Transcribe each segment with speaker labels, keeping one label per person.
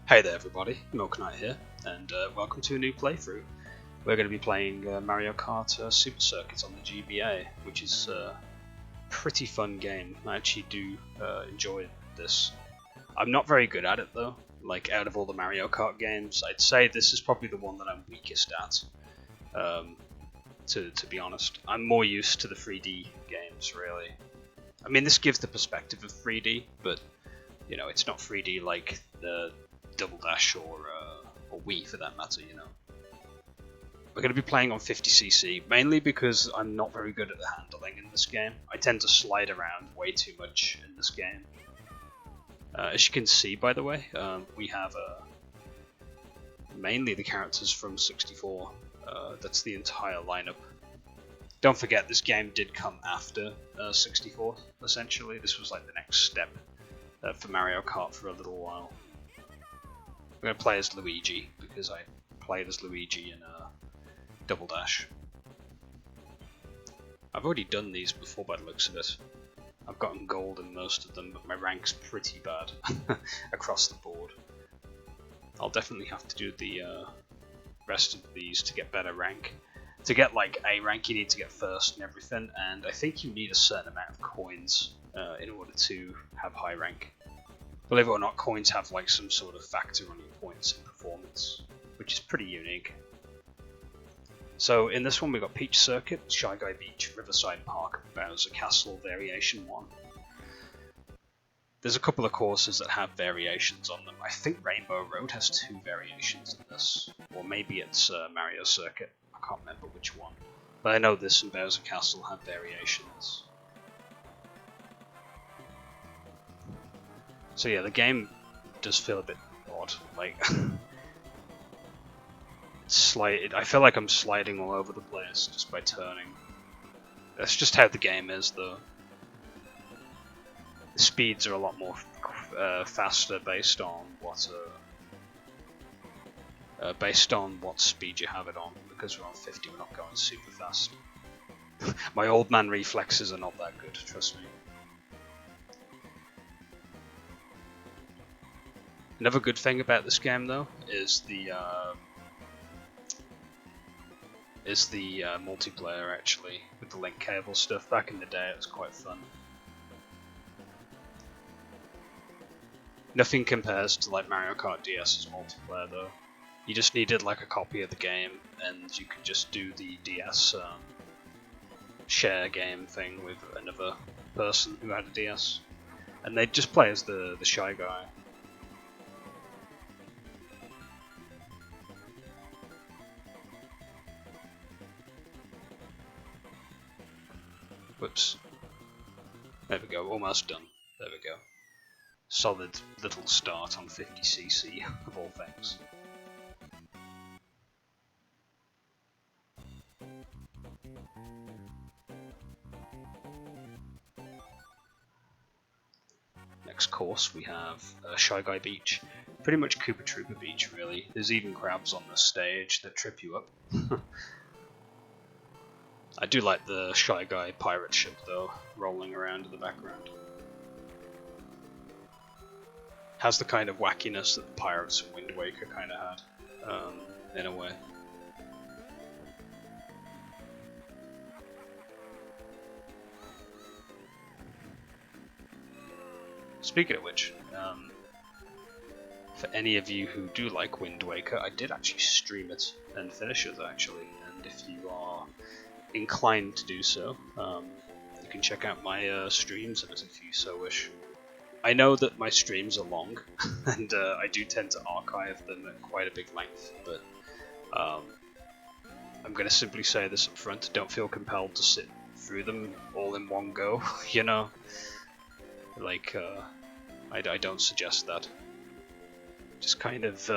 Speaker 1: Hey there everybody, Milknyte here, and welcome to a new playthrough. We're going to be playing Mario Kart Super Circuit on the GBA, which is a pretty fun game. I actually do enjoy this. I'm not very good at it though. Like, out of all the Mario Kart games, I'd say this is probably the one that I'm weakest at, to be honest. I'm more used to the 3D games, really. I mean, this gives the perspective of 3D, but, you know, it's not 3D like the Double Dash or Wii for that matter, you know. We're going to be playing on 50cc, mainly because I'm not very good at the handling in this game. I tend to slide around way too much in this game. As you can see, by the way, we have mainly the characters from 64. That's the entire lineup. Don't forget, this game did come after 64, essentially. This was like the next step for Mario Kart for a little while. I'm going to play as Luigi, because I played as Luigi in Double Dash. I've already done these before by the looks of it. I've gotten gold in most of them, but my rank's pretty bad across the board. I'll definitely have to do the rest of these to get better rank. To get like A rank, you need to get first and everything, and I think you need a certain amount of coins in order to have high rank. Believe it or not, coins have like some sort of factor on your points and performance, which is pretty unique. So in this one we got Peach Circuit, Shy Guy Beach, Riverside Park, Bowser Castle, Variation 1. There's a couple of courses that have variations on them. I think Rainbow Road has 2 variations in this, or maybe it's Mario Circuit, I can't remember which one. But I know this and Bowser Castle have variations. So yeah, the game does feel a bit odd, like I feel like I'm sliding all over the place just by turning. That's just how the game is, though. The speeds are a lot more faster based on what speed you have it on. Because we're on 50, we're not going super fast. My old man reflexes are not that good, trust me. Another good thing about this game, though, is the multiplayer, actually, with the link cable stuff. Back in the day, it was quite fun. Nothing compares to like Mario Kart DS's multiplayer, though. You just needed like a copy of the game, and you could just do the DS share game thing with another person who had a DS, and they'd just play as the Shy Guy. Whoops. There we go, almost done. There we go. Solid little start on 50cc, of all things. Next course we have Shy Guy Beach. Pretty much Koopa Troopa Beach, really. There's even crabs on the stage that trip you up. I do like the Shy Guy pirate ship, though, rolling around in the background. Has the kind of wackiness that the pirates in Wind Waker kind of had, in a way. Speaking of which, for any of you who do like Wind Waker, I did actually stream it and finish it, actually, and if you are inclined to do so, you can check out my streams of it if you so wish. I know that my streams are long, and I do tend to archive them at quite a big length, but I'm going to simply say this up front, don't feel compelled to sit through them all in one go, you know? Like, I don't suggest that. Just kind of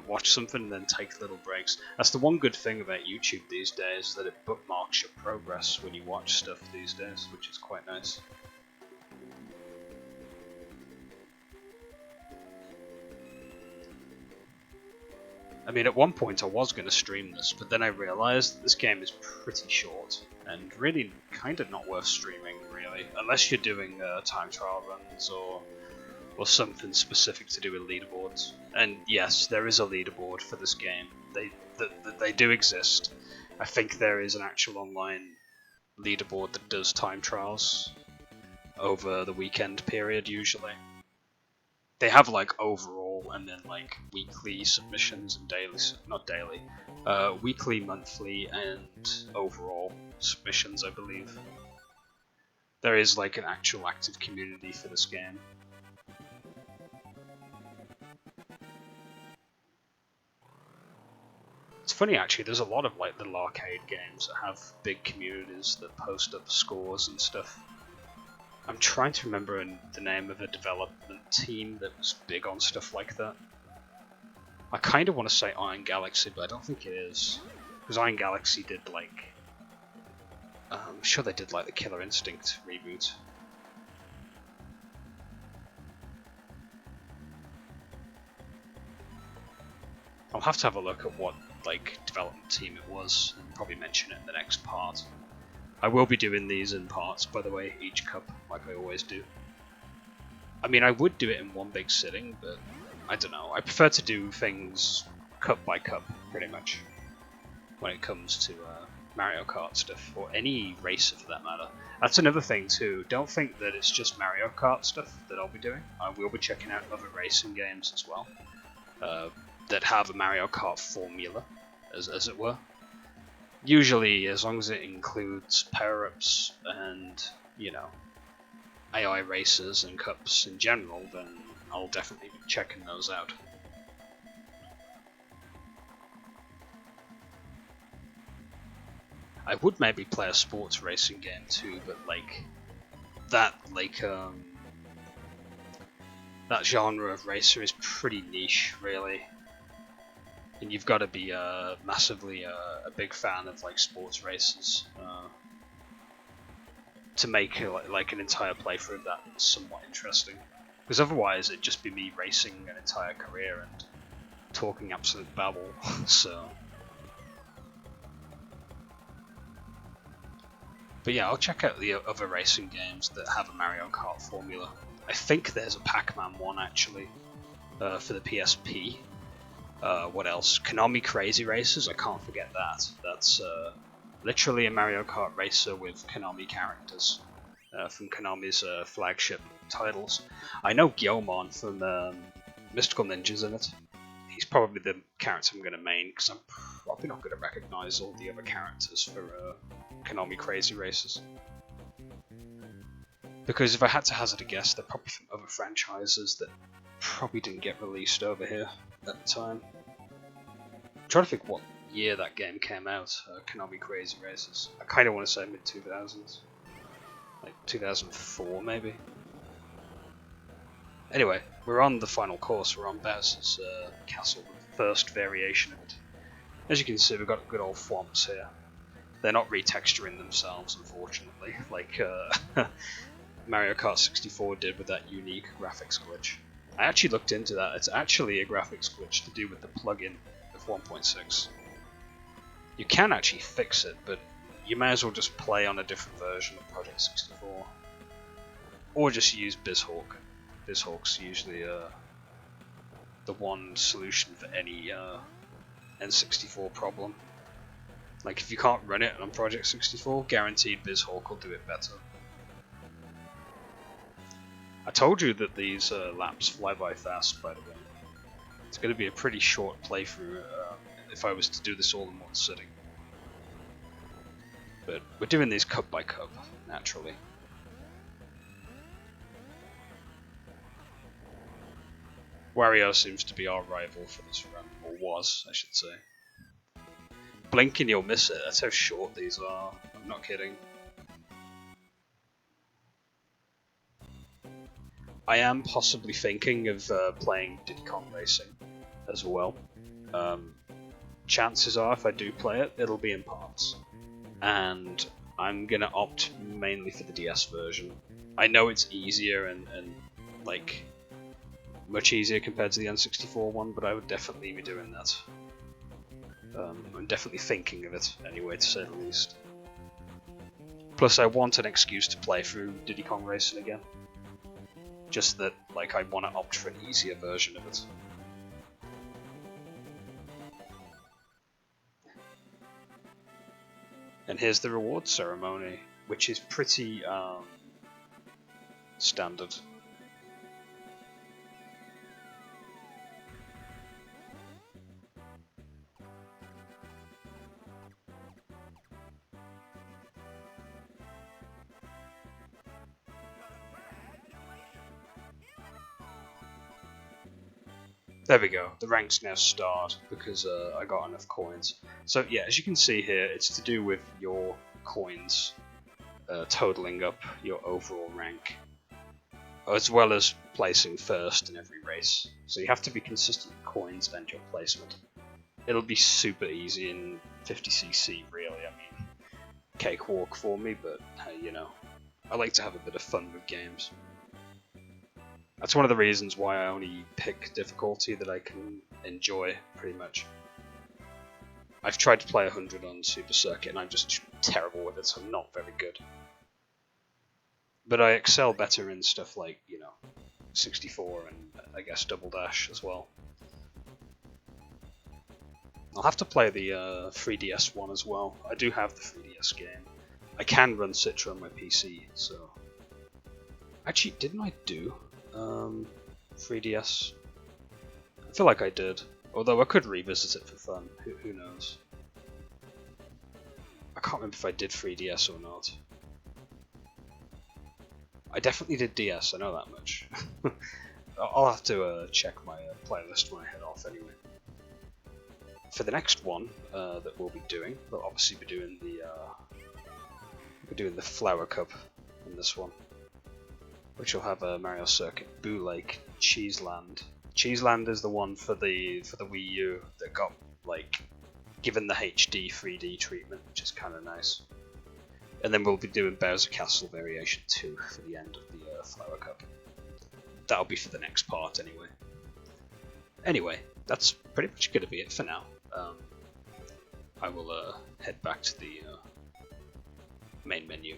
Speaker 1: watch something and then take little breaks. That's the one good thing about YouTube these days, that it bookmarks your progress when you watch stuff these days, which is quite nice. I mean, at one point I was going to stream this, but then I realised that this game is pretty short, and really kind of not worth streaming, really, unless you're doing time trial runs or or something specific to do with leaderboards. And yes, there is a leaderboard for this game. They do exist. I think there is an actual online leaderboard that does time trials over the weekend period usually. They have like overall and then like weekly submissions and daily, not daily, weekly, monthly, and overall submissions, I believe. There is like an actual active community for this game. It's funny actually, there's a lot of like little arcade games that have big communities that post up scores and stuff. I'm trying to remember the name of a development team that was big on stuff like that. I kind of want to say Iron Galaxy, but I don't think it is. Because Iron Galaxy did like... I'm sure they did like the Killer Instinct reboot. I'll have to have a look at what like development team it was and probably mention it in the next part. I will be doing these in parts, by the way, each cup, like I always do. I mean, I would do it in one big sitting, but I don't know. I prefer to do things cup by cup, pretty much, when it comes to Mario Kart stuff, or any racer for that matter. That's another thing too. Don't think that it's just Mario Kart stuff that I'll be doing. I will be checking out other racing games as well, that have a Mario Kart formula, as it were. Usually, as long as it includes power-ups and, you know, AI races and cups in general, then I'll definitely be checking those out. I would maybe play a sports racing game too, but like that genre of racer is pretty niche, really. And you've got to be massively a big fan of like sports races to make like an entire playthrough of that somewhat interesting. Because otherwise it'd just be me racing an entire career and talking absolute babble. So, but yeah, I'll check out the other racing games that have a Mario Kart formula. I think there's a Pac-Man one actually for the PSP. What else? Konami Crazy Racers, I can't forget that. That's literally a Mario Kart racer with Konami characters from Konami's flagship titles. I know Gyomon from Mystical Ninja's in it. He's probably the character I'm going to main, because I'm probably not going to recognise all the other characters for Konami Crazy Racers. Because if I had to hazard a guess, they're probably from other franchises that probably didn't get released over here at the time. I'm trying to think what year that game came out, Konami Crazy Racers. I kind of want to say mid-2000s. Like 2004 maybe. Anyway, we're on the final course, we're on Bowser's castle, the first variation of it. As you can see, we've got good old thwomps here. They're not retexturing themselves, unfortunately, like Mario Kart 64 did with that unique graphics glitch. I actually looked into that. It's actually a graphics glitch to do with the plugin of 1.6. You can actually fix it, but you may as well just play on a different version of Project 64. Or just use BizHawk. BizHawk's usually the one solution for any N64 problem. Like if you can't run it on Project 64, guaranteed BizHawk will do it better. I told you that these laps fly by fast, by the way. It's going to be a pretty short playthrough if I was to do this all in one sitting. But we're doing these cup by cup, naturally. Wario seems to be our rival for this run, or was, I should say. Blink and you'll miss it, that's how short these are, I'm not kidding. I am possibly thinking of playing Diddy Kong Racing as well. Chances are, if I do play it, it'll be in parts. And I'm gonna opt mainly for the DS version. I know it's easier and like much easier compared to the N64 one, but I would definitely be doing that. I'm definitely thinking of it anyway, to say the least. Plus, I want an excuse to play through Diddy Kong Racing again. just that like I want to opt for an easier version of it. And here's the reward ceremony, which is pretty standard. There we go, the ranks now start because I got enough coins. So yeah, as you can see here, it's to do with your coins totaling up your overall rank, as well as placing first in every race. So you have to be consistent with coins and your placement. It'll be super easy in 50cc really, I mean, cakewalk for me, but hey, you know, I like to have a bit of fun with games. That's one of the reasons why I only pick difficulty that I can enjoy, pretty much. I've tried to play 100 on Super Circuit and I'm just terrible with it, so I'm not very good. But I excel better in stuff like, you know, 64 and I guess Double Dash as well. I'll have to play the 3DS one as well. I do have the 3DS game. I can run Citra on my PC, so... Actually, didn't I do 3DS? I feel like I did, although I could revisit it for fun, who knows. I can't remember if I did 3DS or not. I definitely did DS, I know that much. I'll have to check my playlist when I head off anyway. For the next one that we'll be doing, we'll obviously be doing the Flower Cup in this one, which will have a Mario Circuit, Boo Lake, Cheeseland. Cheeseland is the one for the Wii U that got like given the HD 3D treatment, which is kind of nice. And then we'll be doing Bowser Castle Variation 2 for the end of the Flower Cup. That'll be for the next part anyway. Anyway, that's pretty much going to be it for now. I will head back to the main menu.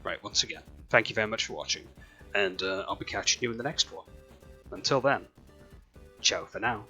Speaker 1: Right, once again, thank you very much for watching, and I'll be catching you in the next one. Until then, ciao for now.